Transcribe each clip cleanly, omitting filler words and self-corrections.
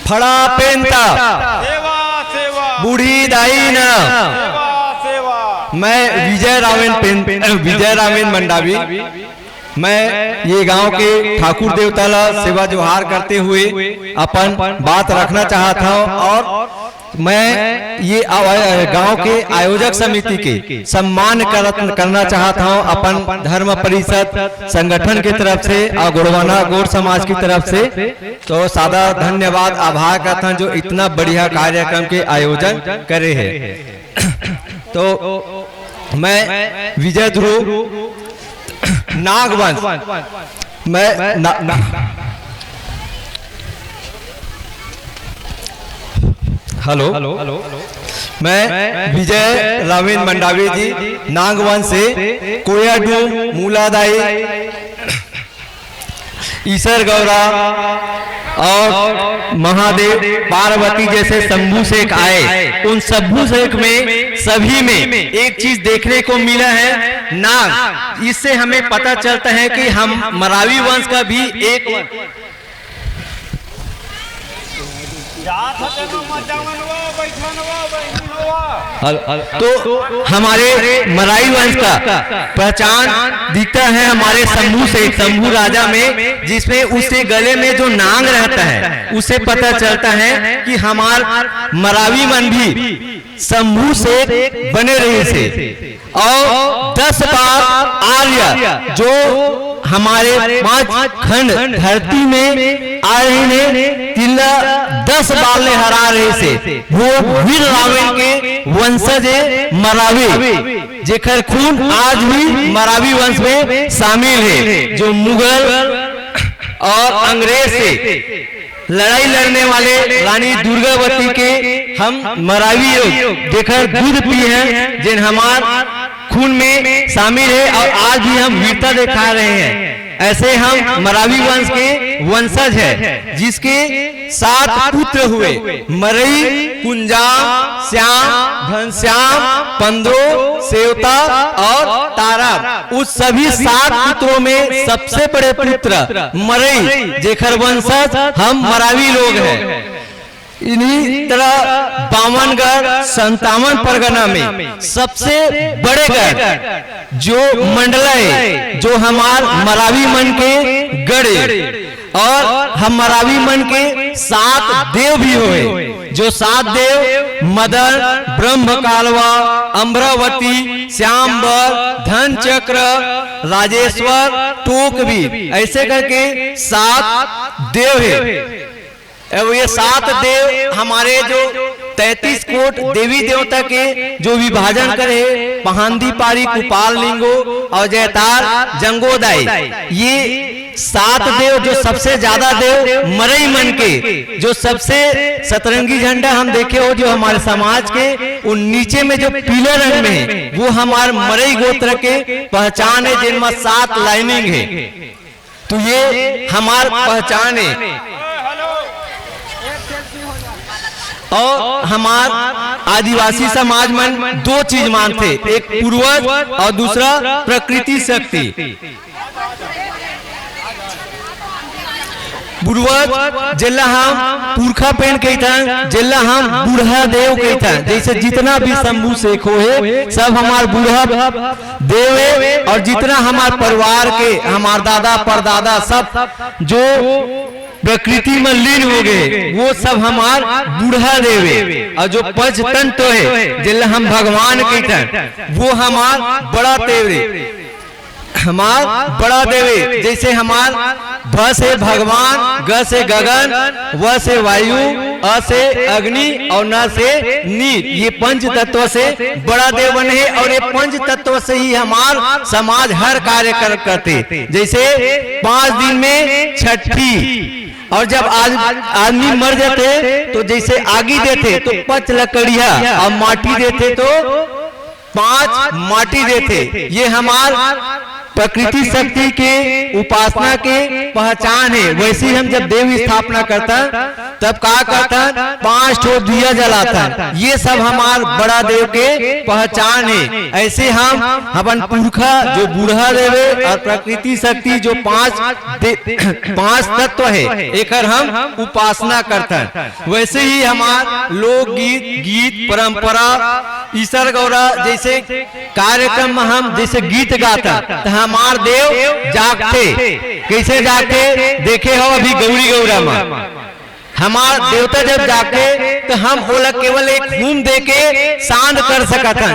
फड़ा पेंता बूढ़ी दाई न। मैं विजय रावेन मंडावी, मैं ये गांव के ठाकुर देवता ला सेवा जोहार करते हुए अपन बात रखना चाहता हूँ। और मैं ये गांव के आयोजक समिति के सम्मान करना चाहता हूँ अपन धर्म परिषद संगठन की तरफ से और गुड़वाना गौड़ समाज की तरफ से। तो सादा धन्यवाद आभार करता हूँ जो इतना बढ़िया कार्यक्रम के आयोजन करे है। तो मैं विजय ध्रुव नागवंश, मैं हेलो, मैं विजय रावेन मंडावी जी नागवंश से कोयाडू मूलादाई ईसर गौरा और महादेव पार्वती जैसे शंभू शेख आए। उन शंभू शेख में सभी में एक चीज देखने को मिला है, नाग। इससे हमें पता चलता है कि हम मरावी वंश का भी एक तो हमारे मरावी वंश का पहचान दिखता है हमारे शंभू से, शंभू राजा में, जिसमें उसके गले में जो नांग रहता है उसे पता चलता है कि हमार मरावी मन भी शंभू से बने रहे थे। और 10 बार आर्य जो हमारे 5 खंड धरती में आ रहे हैं, तिल्ला 10 बार ले हरा रहे से वो वीर रावेन के वंशज मरावी, जेकर खून आज भी मरावी वंश में शामिल है। जो मुगल और अंग्रेज से लड़ाई लड़ने वाले रानी दुर्गावती के हम मरावी लोग जेकर दूध पिए हैं, जिन हमार खून में शामिल है और आज भी हम वीरता दिखा रहे हैं। ऐसे हम मरावी वंश के वंशज है, जिसके 7 पुत्र हुए, मरई, कुंजाम, श्याम, घनश्याम, पंद्रो, सेवता और तारा। उस सभी 7 पुत्रों में सबसे बड़े पुत्र मरई, जेकर वंशज हम मरावी लोग हैं। इन्हीं तरह 52गढ़ 57 परगना में सबसे बड़े गढ़ जो मंडला है, जो हमार मरावी मन के गढ़, और हम मरावी मन के 7 देव भी हुए। जो 7 देव मदन, ब्रह्म कालवा, अम्रावती, श्यामबर, धन चक्र, राजेश्वर, टोक भी, ऐसे करके 7 देव है। अब ये 7 देव हमारे जो 33 कोट देवी देवता के जो विभाजन करे, पहांदी पारी, कुपाल लिंगो और जयतार जंगोदाई, ये 7 देव जो सबसे ज्यादा देव मरई मन के, जो सबसे सतरंगी झंडा हम देखे हो जो हमारे समाज के, उन नीचे में जो पीले रंग में है वो हमारे मरई गोत्र के पहचान है, जिनमें 7 लाइनिंग है। तो ये हमार पहचान है। और हमार आदिवासी समाज में 2 चीज मानते, एक पूर्वज और दूसरा प्रकृति शक्ति। पूर्वज जिला हम पुरखा पेन कहता, जिला हम बूढ़ा देव कहता। जैसे जितना भी शंभू शेख है सब हमार बूढ़ा देव है, और जितना हमार परिवार के हमार दादा परदादा सब जो प्रकृति में लीन हो गए वो सब हमार बूढ़ा देवे। और जो पंच तंत्र है जिला हम भगवान कीर्तन, वो हमार बड़ा देवे, हमार बड़ा देवे। जैसे हमार भ से भगवान, ग से गगन, व से वायु, अ से अग्नि और न से नीर, ये पंच तत्व से बड़ा देव बने हैं। और ये पंच तत्व से ही हमार समाज हर कार्य करते। जैसे 5 दिन में छठी, और जब आदमी मर जाते तो जैसे आगी देते तो 5 लकड़िया, और माटी देते तो 5 माटी देते। ये हमार प्रकृति शक्ति के उपासना के पहचान है। वैसे हम जब देव स्थापना करता तब क्या करता, 5 ठो दिया जलाता, ये सब हमार बड़ा देव के पहचान है। ऐसे हम अपन पुरखा जो बूढ़ा देवे और प्रकृति शक्ति जो 5 तत्व है एक हम उपासना करता। वैसे ही हमार लोकगीत, गीत, परंपरा, ईश्वर गौरा जैसे कार्यक्रम में हम जैसे गीत गाता तो हमार देव जागते। कैसे जागते देखे हो, अभी गौरी गौरा में हमार देवता जब जागे तो हम बोला केवल एक हुम दे के शांत कर सकता,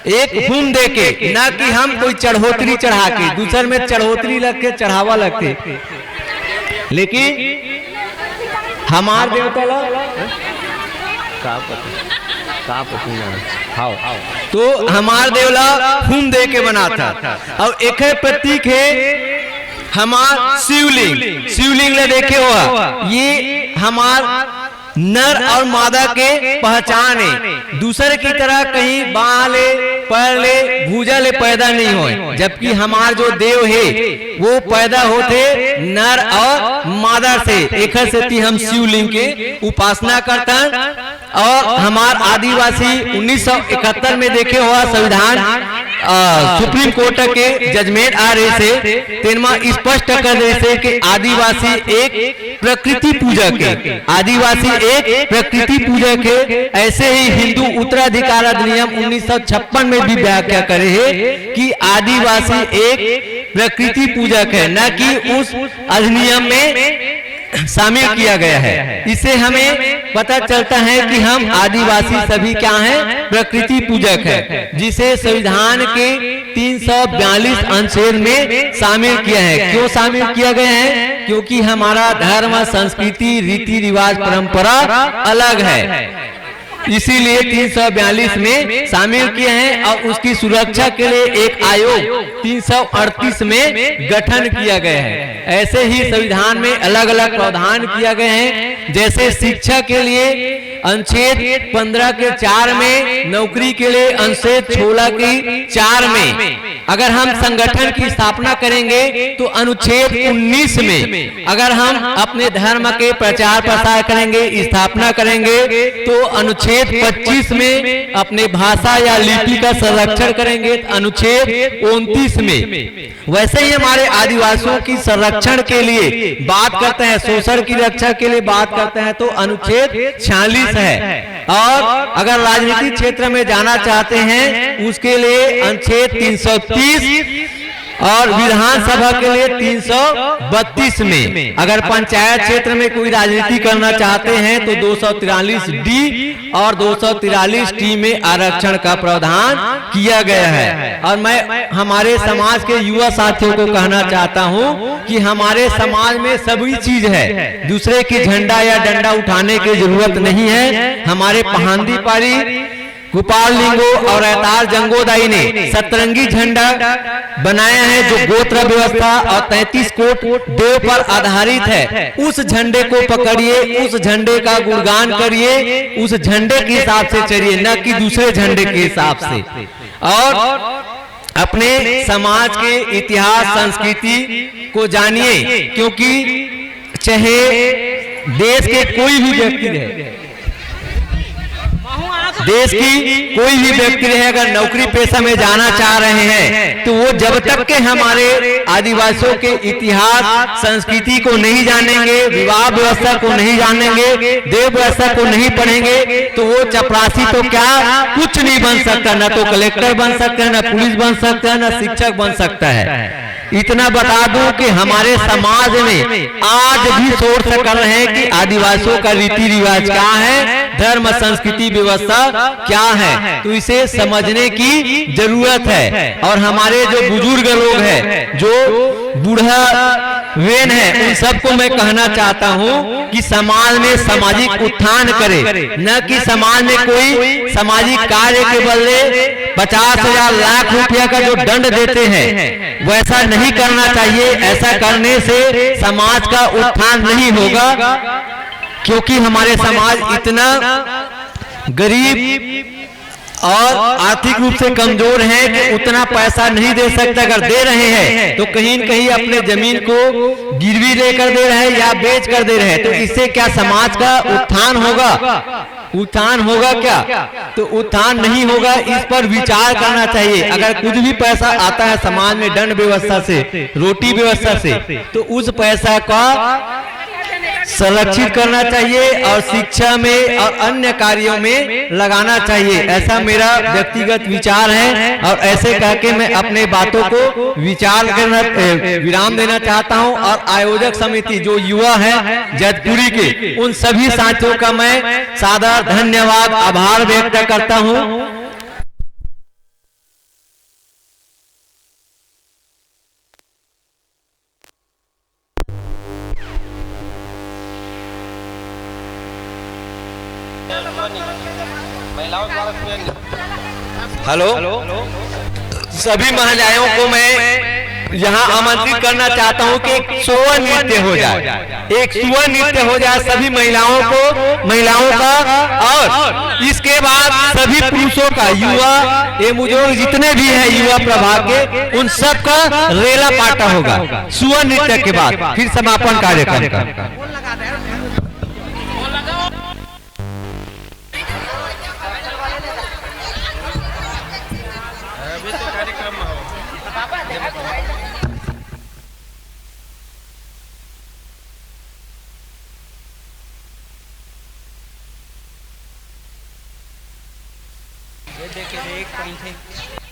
एक हुम दे के, ना कि हम कोई चढ़ोतरी चढ़ा के, दूसर में चढ़ोतरी लग के चढ़ावा लगते। लेकिन हमार देवता तो हमार देवला हुम दे के बनाता। और एक प्रतीक है हमार शिवलिंग, शिवलिंग ले देखे हुआ, ये हमार नर और मादा के पहचान है। दूसरे की तरह कहीं बाले परले भूजा ले पैदा नहीं हो, जबकि हमार जो देव है वो पैदा होते नर और मादा से। एक से हम शिवलिंग के उपासना करता। और हमार आदिवासी 1971 में देखे हुआ संविधान सुप्रीम कोर्ट के जजमेंट आ रहे से तेनमा स्पष्ट कर रहे से कि आदिवासी एक प्रकृति पूजक है, आदिवासी एक प्रकृति पूजक है। ऐसे ही हिंदू उत्तराधिकार अधिनियम 1956 में भी व्याख्या करे है कि आदिवासी एक प्रकृति पूजक है, न कि उस अधिनियम में शामिल किया गया है। इससे हमें पता चलता है कि हम आदिवासी सभी क्या हैं, प्रकृति पूजक है, जिसे संविधान के 342 अनुच्छेद में शामिल किया है। क्यों शामिल किया गया है? क्योंकि हमारा धर्म, संस्कृति, रीति रिवाज, परंपरा अलग है, इसीलिए 342 में शामिल किए हैं। और उसकी सुरक्षा के लिए एक आयोग 338 में गठन किया गया है। ऐसे ही संविधान में अलग अलग प्रावधान किया गए हैं, जैसे शिक्षा के लिए अनुच्छेद 15 के 4 में, नौकरी के लिए अनुच्छेद 16 की 4 में। अगर हम संगठन की स्थापना करेंगे तो अनुच्छेद 19 में, अगर हम अपने धर्म के प्रचार प्रसार करेंगे, स्थापना करेंगे तो अनुच्छेद 25 में, अपने भाषा या लिपि का संरक्षण करेंगे अनुच्छेद 29 में। वैसे ही हमारे आदिवासियों की संरक्षण के लिए बात करते हैं, शोषण की रक्षा के लिए बात करते हैं तो अनुच्छेद 46 है। और अगर राजनीतिक क्षेत्र में जाना चाहते हैं उसके लिए अनुच्छेद 330 और विधानसभा के लिए 332 में। अगर पंचायत क्षेत्र में कोई राजनीति करना चाहते हैं तो 243 डी और 243 टी में आरक्षण का प्रावधान किया गया है। और मैं हमारे समाज के युवा साथियों को कहना चाहता हूं कि हमारे समाज में सभी चीज है, दूसरे की झंडा या डंडा उठाने की जरूरत नहीं है। हमारे पहांदी पारी गोपाल लिंगो और अवतार जंगोदाई ने सतरंगी झंडा बनाया है जो गोत्र व्यवस्था और 33 कोट देव पर आधारित है। उस झंडे को पकड़िए, उस झंडे का गुणगान करिए, उस झंडे के हिसाब से चलिए, न कि दूसरे झंडे के हिसाब से। और अपने समाज के इतिहास संस्कृति को जानिए, क्योंकि चाहे देश के कोई भी व्यक्ति रहे, देश की कोई भी व्यक्ति रहे, अगर नौकरी पेशा में जाना चाह रहे हैं तो वो जब तक के हमारे आदिवासियों के इतिहास संस्कृति को नहीं जानेंगे, विवाह व्यवस्था को नहीं जानेंगे, देव व्यवस्था को नहीं पढ़ेंगे तो वो चपरासी तो क्या कुछ नहीं बन सकता, न तो कलेक्टर बन सकता है, न पुलिस बन सकता है, न शिक्षक बन सकता है। इतना बता दूं कि हमारे समाज में आज भी सोच कर रहे हैं कि आदिवासियों का रीति रिवाज क्या है, धर्म संस्कृति व्यवस्था क्या है, तो इसे समझने की जरूरत है। और हमारे जो बुजुर्ग लोग हैं, जो बूढ़ा वेन है, उन सबको मैं कहना चाहता हूं कि समाज में सामाजिक उत्थान करे, न कि समाज में कोई सामाजिक कार्य के बदले 50,000 लाख रुपया का जो दंड देते हैं वैसा नहीं करना चाहिए। ऐसा करने से समाज का उत्थान नहीं होगा, क्योंकि हमारे समाज इतना गरीब और आर्थिक रूप से कमजोर हैं कि उतना पैसा नहीं दे सकते, अगर दे रहे हैं तो कहीं न कहीं अपने जमीन को गिरवी लेकर दे रहे हैं या बेच कर दे रहे हैं, तो इससे क्या समाज का उत्थान होगा? उत्थान होगा क्या? तो उत्थान नहीं होगा। इस पर विचार करना चाहिए। अगर कुछ भी पैसा आता है समाज में दंड व्यवस्था से, रोटी व्यवस्था से, तो उस पैसा का संरक्षित करना चाहिए और शिक्षा में और अन्य कार्यों में लगाना चाहिए। ऐसा मेरा व्यक्तिगत विचार है और ऐसे कह के मैं अपने बातों को विचार करना विराम देना चाहता हूं। और आयोजक समिति जो युवा है जजपुरी के, उन सभी साथियों का मैं सादर धन्यवाद आभार व्यक्त करता हूं। हेलो, सभी महिलाओं को मैं यहाँ आमंत्रित करना चाहता हूँ कि एक सुवर नृत्य हो जाए, एक सुवर नृत्य हो जाए सभी महिलाओं का, और इसके बाद सभी पुरुषों का, युवा ये मुझे जितने भी हैं युवा प्रभाग के, उन सब का रेला पाटा होगा सुवर नृत्य के बाद, फिर समापन कार्यक्रम का। ये देखिए एक पॉइंट है।